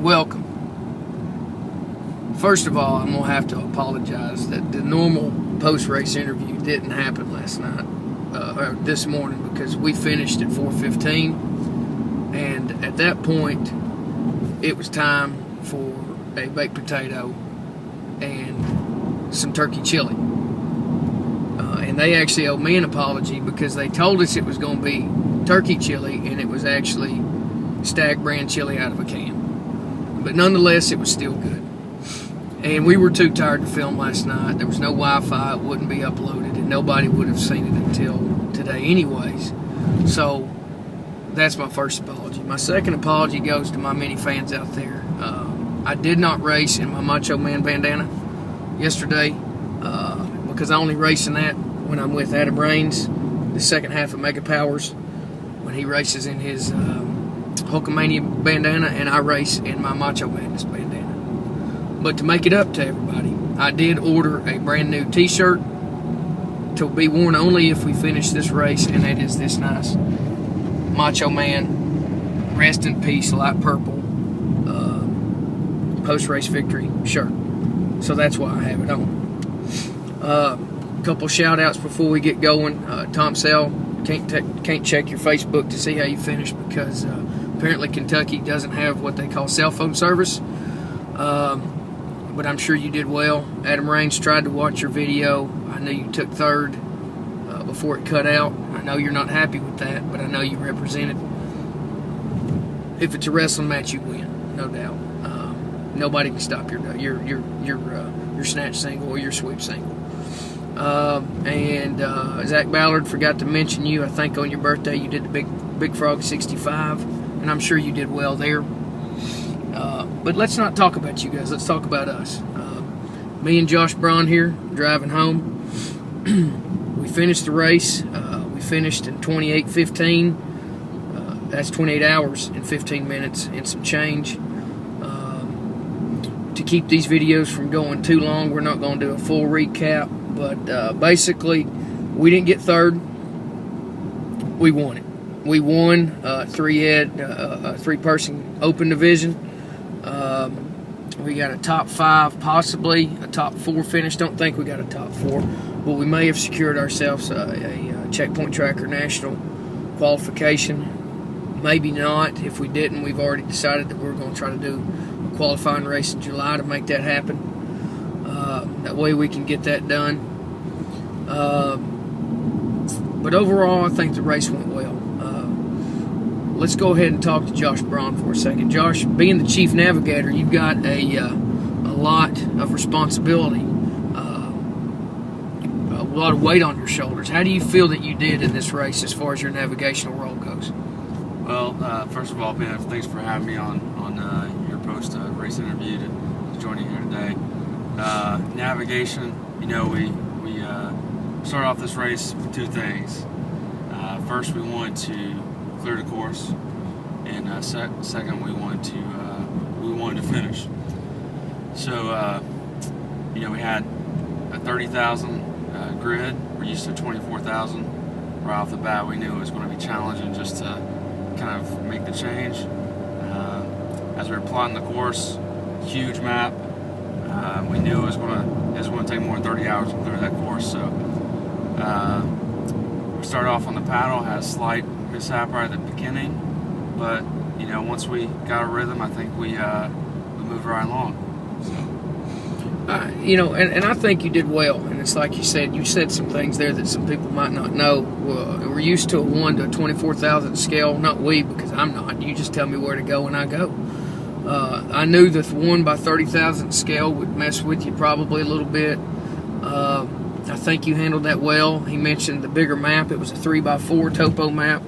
welcome. First of all, I'm going to have to apologize that the normal post-race interview didn't happen last night, or this morning, because we finished at 4:15, and at that point, it was time for a baked potato and some turkey chili. And they actually owe me an apology because they told us it was going to be turkey chili, and it was actually Stag brand chili out of a can. But nonetheless, it was still good. And we were too tired to film last night. There was no Wi-Fi. It wouldn't be uploaded, and nobody would have seen it until today anyways. So that's my first apology. My second apology goes to my many fans out there. I did not race in my Macho Man bandana yesterday because I only race in that when I'm with Adam Raines, the second half of Mega Powers, when he races in his Hulkamania bandana, and I race in my Macho Madness bandana. But to make it up to everybody, I did order a brand new t-shirt to be worn only if we finish this race, and that is this nice Macho Man Rest in Peace light purple post-race victory shirt. So that's why I have it on. A couple shout outs before we get going. Tom Sell, can't check your Facebook to see how you finished because apparently Kentucky doesn't have what they call cell phone service. But I'm sure you did well. Adam Raines tried to watch your video. I know you took third before it cut out. I know you're not happy with that, but I know you represented. If it's a wrestling match, you win, no doubt. Nobody can stop your snatch single or your sweep single. And Zach Ballard, forgot to mention you. I think on your birthday you did the Big Frog 65, and I'm sure you did well there. But let's not talk about you guys. Let's talk about us. Me and Josh Braun here driving home. We finished the race. We finished in 28:15. That's 28 hours and 15 minutes and some change. To keep these videos from going too long, we're not going to do a full recap. But basically, we didn't get third. We won it. We won three-person open division. We got a top 5, possibly a top 4 finish. Don't think we got a top 4, but we may have secured ourselves a Checkpoint Tracker National qualification. Maybe not. If we didn't, we've already decided that we're going to try to do a qualifying race in July to make that happen. That way we can get that done. But overall, I think the race went well. Let's go ahead and talk to Josh Braun for a second. Josh, being the chief navigator, you've got a lot of responsibility, a lot of weight on your shoulders. How do you feel that you did in this race as far as your navigational role goes? Well, first of all, Ben, thanks for having me on your post-race interview to join you here today. Navigation, we started off this race with 2 things. First, we wanted to clear the course, and second, we wanted to finish. So, we had a 30,000 grid. We're used to 24,000. Right off the bat, we knew it was going to be challenging just to kind of make the change. As we were plotting the course, huge map. We knew it was going to take more than 30 hours to clear that course. So we started off on the paddle, had a slight mishap right at the beginning, but once we got a rhythm, I think we moved right along. So. And I think you did well. And it's like you said some things there that some people might not know. We're used to a 1 to 24,000 scale. Not we, because I'm not. You just tell me where to go and I go. I knew the 1 by 30,000 scale would mess with you probably a little bit. I think you handled that well. He mentioned the bigger map. It was a 3 by 4 topo map.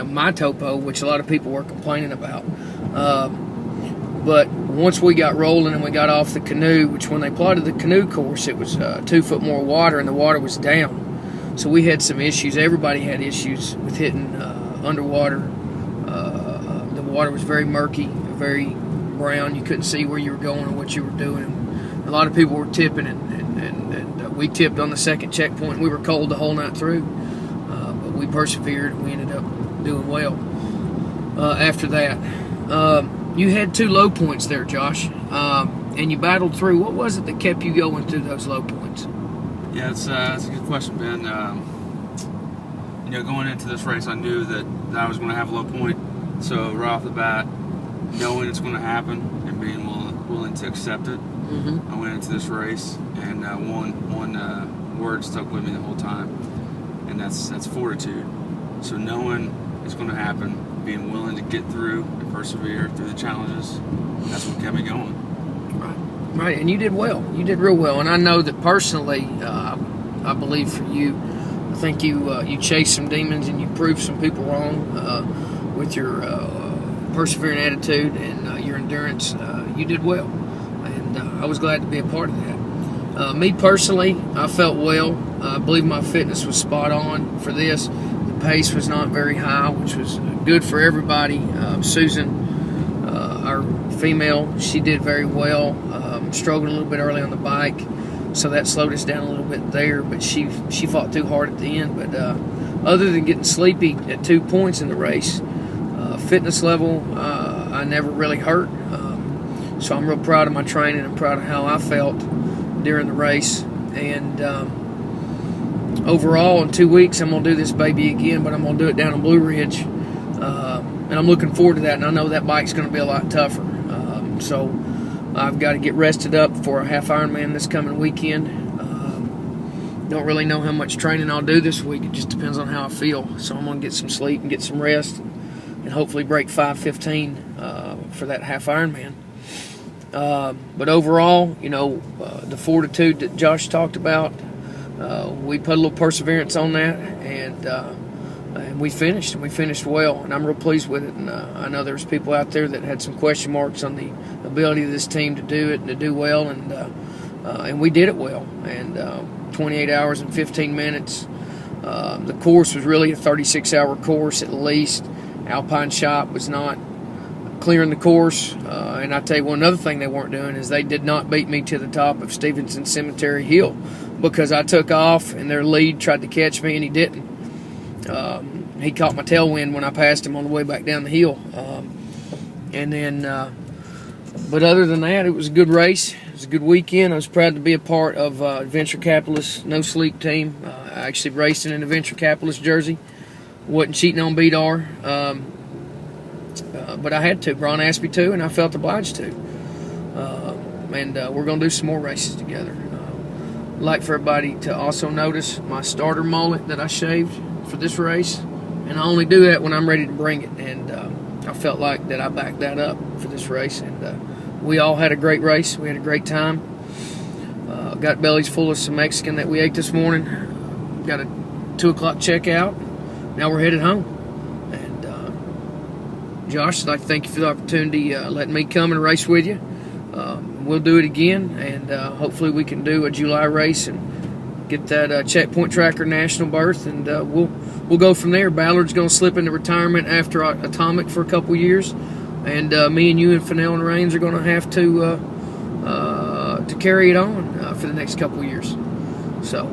My topo, which a lot of people were complaining about. But once we got rolling and we got off the canoe, which when they plotted the canoe course, it was 2 foot more water and the water was down. So we had some issues. Everybody had issues with hitting underwater. The water was very murky, very brown. You couldn't see where you were going or what you were doing. A lot of people were tipping, and we tipped on the second checkpoint. We were cold the whole night through, but we persevered and we ended up doing well after that. You had 2 low points there, Josh, and you battled through. What was it that kept you going through those low points? Yeah, it's a good question, Ben. Going into this race, I knew that I was going to have a low point. So right off the bat, knowing it's going to happen and being willing to accept it, I went into this race, and one word stuck with me the whole time, and that's fortitude. So knowing it's going to happen, being willing to get through and persevere through the challenges, that's what kept me going. Right, and you did well. You did real well, and I know that personally, I believe for you, I think you chased some demons and you proved some people wrong with your persevering attitude and your endurance. You did well, and I was glad to be a part of that. Me personally, I felt well. I believe my fitness was spot on for this. The pace was not very high, which was good for everybody. Susan, our female, she did very well. Struggled a little bit early on the bike, so that slowed us down a little bit there, but she fought too hard at the end. But other than getting sleepy at 2 points in the race, fitness level, I never really hurt. So I'm real proud of my training. I'm proud of how I felt during the race. And overall, in 2 weeks, I'm going to do this baby again, but I'm going to do it down in Blue Ridge. And I'm looking forward to that, and I know that bike's going to be a lot tougher. So I've got to get rested up for a half Ironman this coming weekend. Don't really know how much training I'll do this week. It just depends on how I feel. So I'm going to get some sleep and get some rest and hopefully break 5:15 for that half Ironman. But overall, the fortitude that Josh talked about, we put a little perseverance on that, and we finished, and we finished well, and I'm real pleased with it. And I know there's people out there that had some question marks on the ability of this team to do it and to do well, and we did it well. And 28 hours and 15 minutes. The course was really a 36-hour course at least. Alpine Shop was not clearing the course, and I tell you one other thing they weren't doing is they did not beat me to the top of Stevenson Cemetery Hill, because I took off and their lead tried to catch me and he didn't. He caught my tailwind when I passed him on the way back down the hill. But other than that, it was a good race. It was a good weekend. I was proud to be a part of Adventure Capitalist No Sleep team. I actually raced in an Adventure Capitalist jersey. Wasn't cheating on BDR. But I had to. Ron asked me to, and I felt obliged to. And we're going to do some more races together. I'd like for everybody to also notice my starter mullet that I shaved for this race. And I only do that when I'm ready to bring it. And I felt like that I backed that up for this race. And we all had a great race. We had a great time. Got bellies full of some Mexican that we ate this morning. Got a 2 o'clock checkout. Now we're headed home. Josh, I'd like to thank you for the opportunity letting me come and race with you. We'll do it again, and hopefully we can do a July race and get that Checkpoint Tracker national berth, and we'll go from there. Ballard's going to slip into retirement after Atomic for a couple years, and me and you and Fennell and Rains are going to have to carry it on for the next couple years. So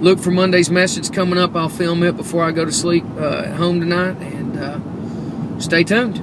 look for Monday's message coming up. I'll film it before I go to sleep at home tonight, and stay tuned.